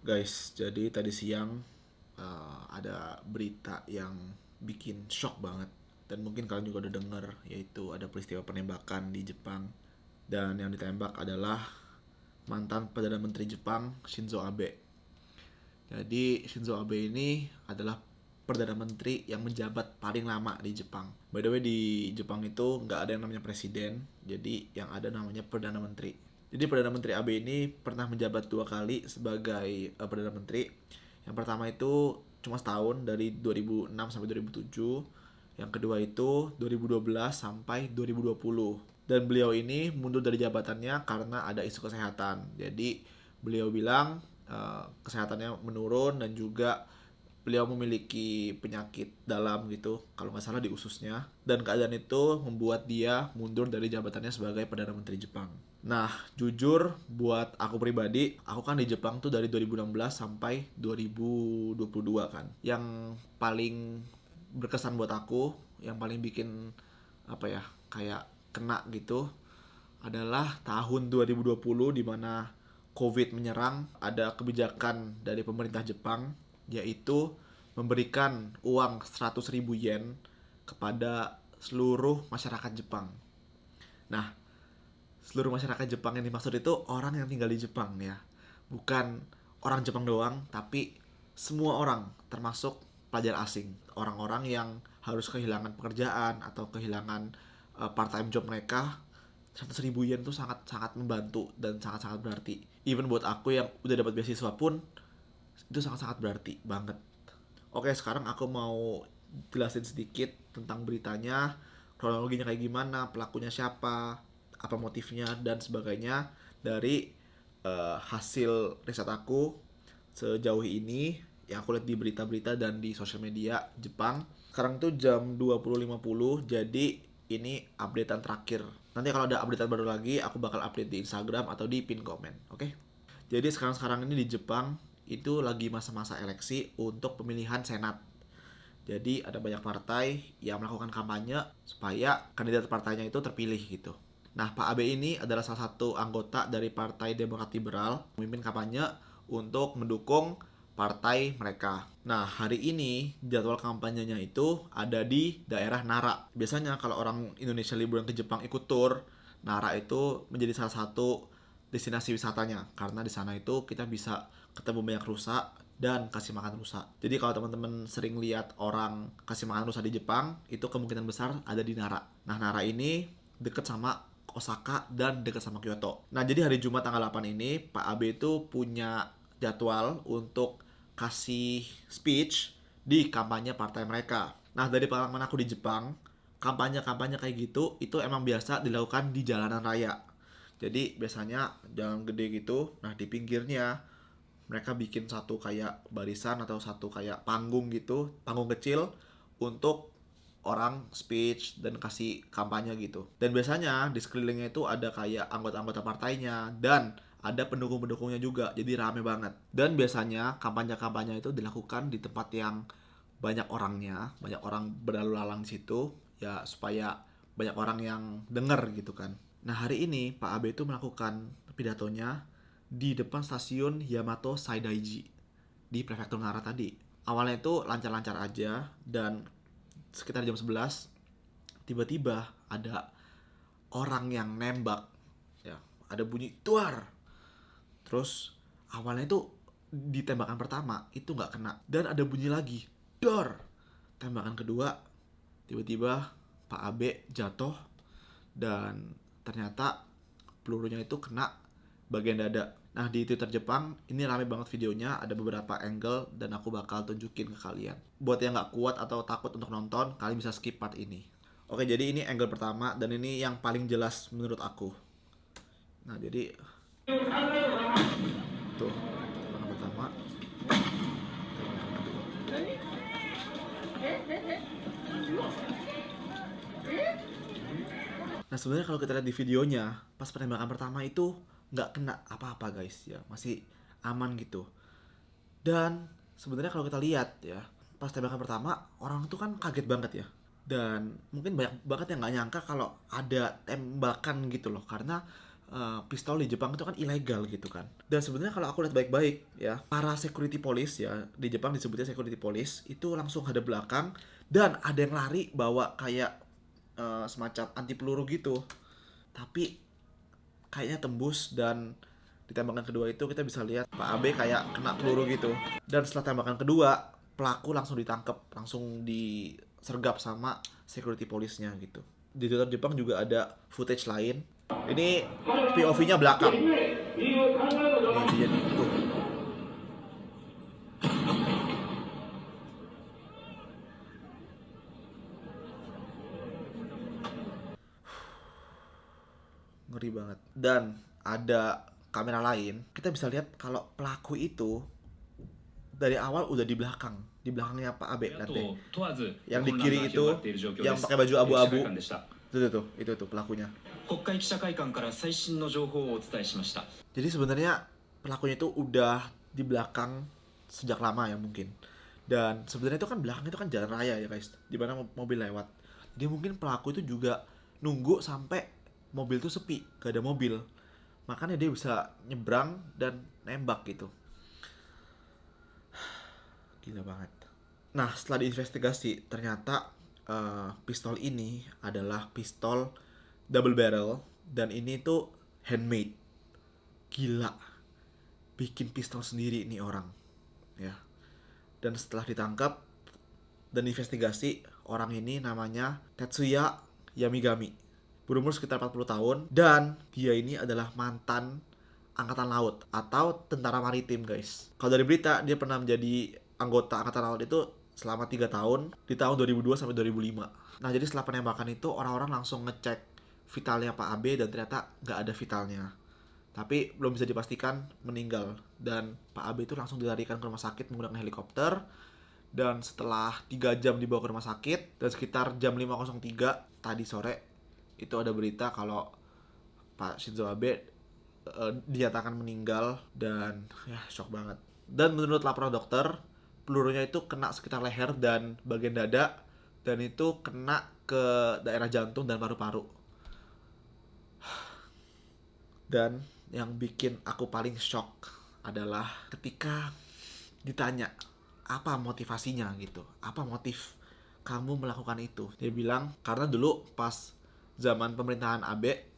Guys, jadi tadi siang ada berita yang bikin shock banget. Dan mungkin kalian juga udah denger, yaitu ada peristiwa penembakan di Jepang. Dan yang ditembak adalah mantan Perdana Menteri Jepang, Shinzo Abe. Jadi Shinzo Abe ini adalah Perdana Menteri yang menjabat paling lama di Jepang. By the way, di Jepang itu nggak ada yang namanya presiden, jadi yang ada namanya Perdana Menteri. Jadi Perdana Menteri Abe ini pernah menjabat 2 kali sebagai Perdana Menteri. Yang pertama itu cuma setahun, dari 2006 sampai 2007. Yang kedua itu 2012 sampai 2020. Dan beliau ini mundur dari jabatannya karena ada isu kesehatan. Jadi beliau bilang kesehatannya menurun dan juga beliau memiliki penyakit dalam gitu, kalau nggak salah di ususnya, dan keadaan itu membuat dia mundur dari jabatannya sebagai Perdana Menteri Jepang. Nah, jujur buat aku pribadi, aku kan di Jepang tuh dari 2016 sampai 2022 kan. Yang paling berkesan buat aku, yang paling bikin apa ya, kayak kena gitu, adalah tahun 2020 di mana COVID menyerang. Ada kebijakan dari pemerintah Jepang, yaitu memberikan uang 100.000 yen kepada seluruh masyarakat Jepang. Nah, seluruh masyarakat Jepang yang dimaksud itu orang yang tinggal di Jepang ya. Bukan orang Jepang doang, tapi semua orang, termasuk pelajar asing. Orang-orang yang harus kehilangan pekerjaan atau kehilangan part-time job mereka. 100.000 yen tuh sangat-sangat membantu dan sangat-sangat berarti. Even buat aku yang udah dapat beasiswa pun, itu sangat-sangat berarti banget. Oke, sekarang aku mau jelasin sedikit tentang beritanya, kronologinya kayak gimana, pelakunya siapa, apa motifnya, dan sebagainya dari hasil riset aku sejauh ini yang aku lihat di berita-berita dan di sosial media Jepang. Sekarang tuh jam 20.50, jadi ini updatean terakhir. Nanti kalau ada updatean baru lagi, aku bakal update di Instagram atau di pin komen, oke? Jadi sekarang-sekarang ini di Jepang itu lagi masa-masa eleksi untuk pemilihan senat. Jadi ada banyak partai yang melakukan kampanye supaya kandidat partainya itu terpilih gitu. Nah, Pak Abe ini adalah salah satu anggota dari Partai Demokrat Liberal, memimpin kampanye untuk mendukung partai mereka. Nah, hari ini jadwal kampanyenya itu ada di daerah Nara. Biasanya kalau orang Indonesia liburan ke Jepang ikut tur, Nara itu menjadi salah satu destinasi wisatanya, karena di sana itu kita bisa ketemu banyak rusa dan kasih makan rusa. Jadi kalau teman-teman sering lihat orang kasih makan rusa di Jepang, itu kemungkinan besar ada di Nara. Nah, Nara ini deket sama Osaka dan dekat sama Kyoto. Nah, jadi hari Jumat tanggal 8 ini Pak Abe itu punya jadwal untuk kasih speech di kampanye partai mereka. Nah, dari pengalaman aku di Jepang, kampanye-kampanye kayak gitu itu emang biasa dilakukan di jalanan raya. Jadi biasanya jalan gede gitu, nah di pinggirnya mereka bikin satu kayak barisan atau satu kayak panggung gitu, panggung kecil untuk orang speech dan kasih kampanye gitu. Dan biasanya di sekelilingnya itu ada kayak anggota-anggota partainya dan ada pendukung-pendukungnya juga, jadi rame banget. Dan biasanya kampanye-kampanye itu dilakukan di tempat yang banyak orangnya, banyak orang berlalu lalang di situ, ya supaya banyak orang yang denger gitu kan. Nah, hari ini Pak Abe itu melakukan pidatonya di depan stasiun Yamato Saidaiji di prefektur Nara tadi. Awalnya itu lancar-lancar aja, dan sekitar jam 11 tiba-tiba ada orang yang nembak ya, ada bunyi tuar. Terus awalnya itu di tembakan pertama itu nggak kena, dan ada bunyi lagi dor. Tembakan kedua, tiba-tiba Pak Abe jatuh, dan ternyata pelurunya itu kena bagian dada. Nah, di Twitter Jepang ini rame banget videonya, ada beberapa angle dan aku bakal tunjukin ke kalian. Buat yang nggak kuat atau takut untuk nonton, kalian bisa skip part ini. Oke, jadi ini angle pertama dan ini yang paling jelas menurut aku. Nah, jadi tuh angle pertama. Nah, sebenarnya kalau kita lihat di videonya, pas penembakan pertama itu nggak kena apa-apa guys ya, masih aman gitu. Dan sebenarnya kalau kita lihat ya, pas tembakan pertama orang tuh kan kaget banget ya. Dan mungkin banyak banget yang nggak nyangka kalau ada tembakan gitu loh, karena pistol di Jepang itu kan ilegal gitu kan. Dan sebenarnya kalau aku lihat baik-baik ya, para security police ya di Jepang disebutnya security police itu langsung hadap belakang dan ada yang lari bawa kayak semacam anti peluru gitu. Tapi kayaknya tembus dan di tembakan kedua itu kita bisa lihat Pak Abe kayak kena peluru gitu. Dan setelah tembakan kedua, pelaku langsung ditangkap, langsung disergap sama security police-nya gitu. Di Twitter Jepang juga ada footage lain. Ini POV-nya belakang. Ini dia nih, tuh. Ngeri banget. Dan ada kamera lain, kita bisa lihat kalau pelaku itu dari awal udah di belakangnya Pak Abe nanti. Yang di kiri itu, yang pakai baju abu-abu, itu pelakunya. Jadi sebenarnya pelakunya itu udah di belakang sejak lama ya mungkin. Dan sebenarnya itu kan belakang itu kan jalan raya ya guys, di mana mobil lewat. Jadi mungkin pelaku itu juga nunggu sampai mobil itu sepi, gak ada mobil. Makanya dia bisa nyebrang dan nembak gitu. Gila banget. Nah, setelah diinvestigasi, ternyata pistol ini adalah pistol double barrel dan ini tuh handmade. Gila. Bikin pistol sendiri nih orang. Ya. Dan setelah ditangkap dan investigasi, orang ini namanya Tetsuya Yamigami. Berumur sekitar 40 tahun dan dia ini adalah mantan angkatan laut atau tentara maritim guys. Kalau dari berita dia pernah menjadi anggota angkatan laut itu selama 3 tahun di tahun 2002 sampai 2005. Nah jadi setelah penembakan itu orang-orang langsung ngecek vitalnya Pak Abe dan ternyata nggak ada vitalnya. Tapi belum bisa dipastikan meninggal dan Pak Abe itu langsung dilarikan ke rumah sakit menggunakan helikopter. Dan setelah 3 jam dibawa ke rumah sakit dan sekitar jam 5.03 tadi sore itu ada berita kalau Pak Shinzo Abe dinyatakan meninggal dan ya shock banget. Dan menurut laporan dokter, pelurunya itu kena sekitar leher dan bagian dada dan itu kena ke daerah jantung dan paru-paru. Dan yang bikin aku paling shock adalah ketika ditanya apa motivasinya gitu, apa motif kamu melakukan itu. Dia bilang karena dulu pas zaman pemerintahan Abe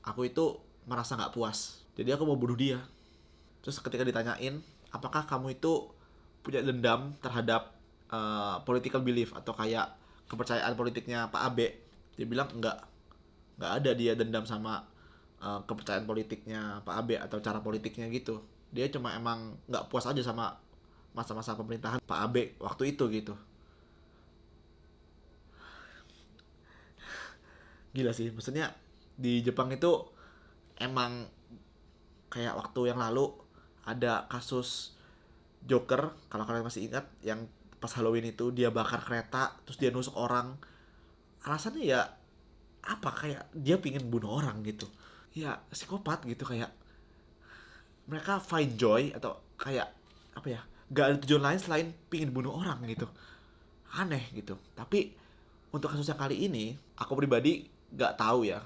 aku itu merasa gak puas, jadi aku mau bunuh dia. Terus ketika ditanyain apakah kamu itu punya dendam terhadap political belief atau kayak kepercayaan politiknya Pak Abe, dia bilang enggak ada dia dendam sama kepercayaan politiknya Pak Abe atau cara politiknya gitu. Dia cuma emang gak puas aja sama masa-masa pemerintahan Pak Abe waktu itu gitu. Gila sih, maksudnya di Jepang itu emang kayak waktu yang lalu ada kasus Joker, kalau kalian masih ingat, yang pas Halloween itu dia bakar kereta terus dia nusuk orang. Alasannya ya apa, kayak dia pingin bunuh orang gitu. Ya psikopat gitu, kayak mereka find joy atau kayak apa ya, gak ada tujuan lain selain pingin bunuh orang gitu. Aneh gitu. Tapi untuk kasus yang kali ini aku pribadi gak tahu ya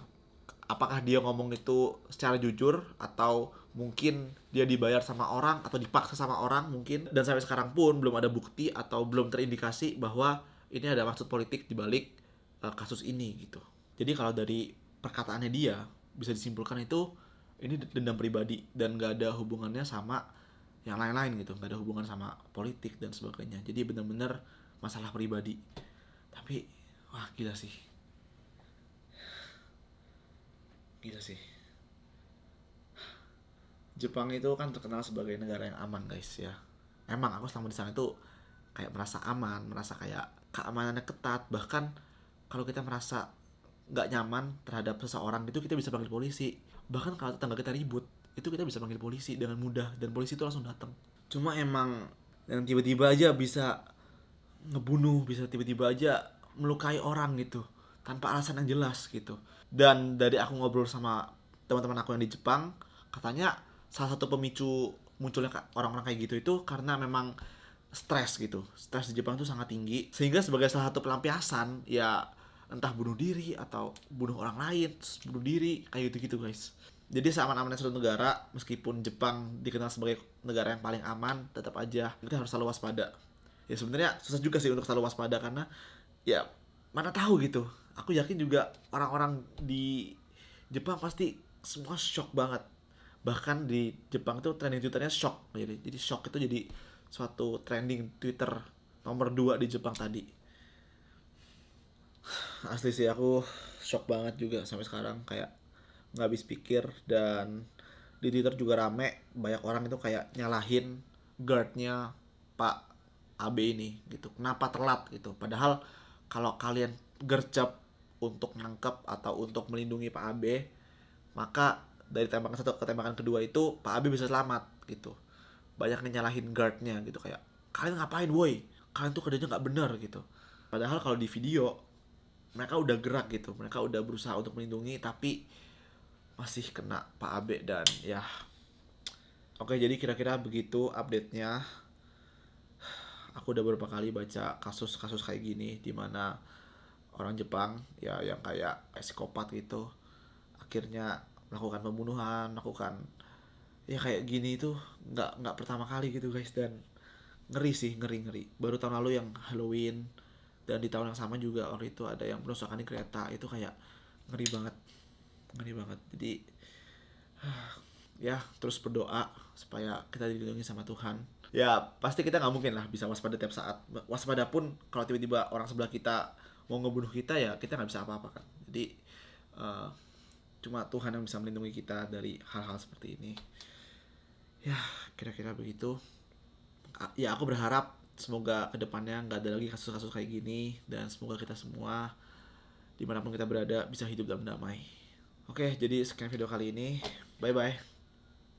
apakah dia ngomong itu secara jujur atau mungkin dia dibayar sama orang atau dipaksa sama orang mungkin. Dan sampai sekarang pun belum ada bukti atau belum terindikasi bahwa ini ada maksud politik dibalik kasus ini gitu. Jadi kalau dari perkataannya dia bisa disimpulkan itu ini dendam pribadi dan gak ada hubungannya sama yang lain-lain gitu, gak ada hubungan sama politik dan sebagainya. Jadi benar-benar masalah pribadi. Tapi wah gila sih. Gila sih. Jepang itu kan terkenal sebagai negara yang aman guys ya. Emang aku selama di sana itu kayak merasa aman, merasa kayak keamanannya ketat. Bahkan kalau kita merasa nggak nyaman terhadap seseorang itu kita bisa panggil polisi. Bahkan kalau tetangga kita ribut itu kita bisa panggil polisi dengan mudah dan polisi itu langsung datang. Cuma emang yang tiba-tiba aja bisa ngebunuh, bisa tiba-tiba aja melukai orang gitu tanpa alasan yang jelas gitu. Dan dari aku ngobrol sama teman-teman aku yang di Jepang, katanya salah satu pemicu munculnya orang-orang kayak gitu itu karena memang stres gitu. Stres di Jepang itu sangat tinggi sehingga sebagai salah satu pelampiasan ya entah bunuh diri atau bunuh orang lain terus bunuh diri kayak gitu-gitu guys. Jadi seaman-amannya suatu negara, meskipun Jepang dikenal sebagai negara yang paling aman, tetap aja kita harus selalu waspada. Ya sebenarnya susah juga sih untuk selalu waspada karena ya mana tahu gitu. Aku yakin juga orang-orang di Jepang pasti semua shock banget. Bahkan di Jepang itu trending Twitternya shock. Jadi shock itu jadi suatu trending Twitter nomor 2 di Jepang tadi. Asli sih aku shock banget juga sampai sekarang, kayak nggak habis pikir. Dan di Twitter juga rame, banyak orang itu kayak nyalahin guardnya Pak AB ini gitu, kenapa telat gitu. Padahal kalau kalian gercep untuk nangkep atau untuk melindungi Pak AB, maka dari tembakan satu ke tembakan kedua itu Pak AB bisa selamat gitu. Banyak yang nyalahin guardnya gitu, kayak kalian ngapain woi, kalian tuh kerjanya nggak benar gitu. Padahal kalau di video mereka udah gerak gitu, mereka udah berusaha untuk melindungi, tapi masih kena Pak Abe. Dan ya oke, jadi kira-kira begitu update-nya. Aku udah beberapa kali baca kasus-kasus kayak gini di mana orang Jepang ya yang kayak psikopat gitu akhirnya melakukan pembunuhan, melakukan ya kayak gini itu nggak pertama kali gitu guys. Dan ngeri sih, ngeri. Baru tahun lalu yang Halloween, dan di tahun yang sama juga waktu itu ada yang perusakan di kereta. Itu kayak ngeri banget, ngeri banget. Jadi ya terus berdoa supaya kita dilindungi sama Tuhan. Ya pasti kita nggak mungkin lah bisa waspada tiap saat. Waspada pun kalau tiba-tiba orang sebelah kita mau ngebunuh kita, ya kita nggak bisa apa-apa kan. Jadi uh, cuma Tuhan yang bisa melindungi kita dari hal-hal seperti ini. Ya kira-kira begitu. Ya aku berharap semoga kedepannya nggak ada lagi kasus-kasus kayak gini, dan semoga kita semua dimanapun kita berada bisa hidup dalam damai. Oke, jadi sekian video kali ini. Bye bye.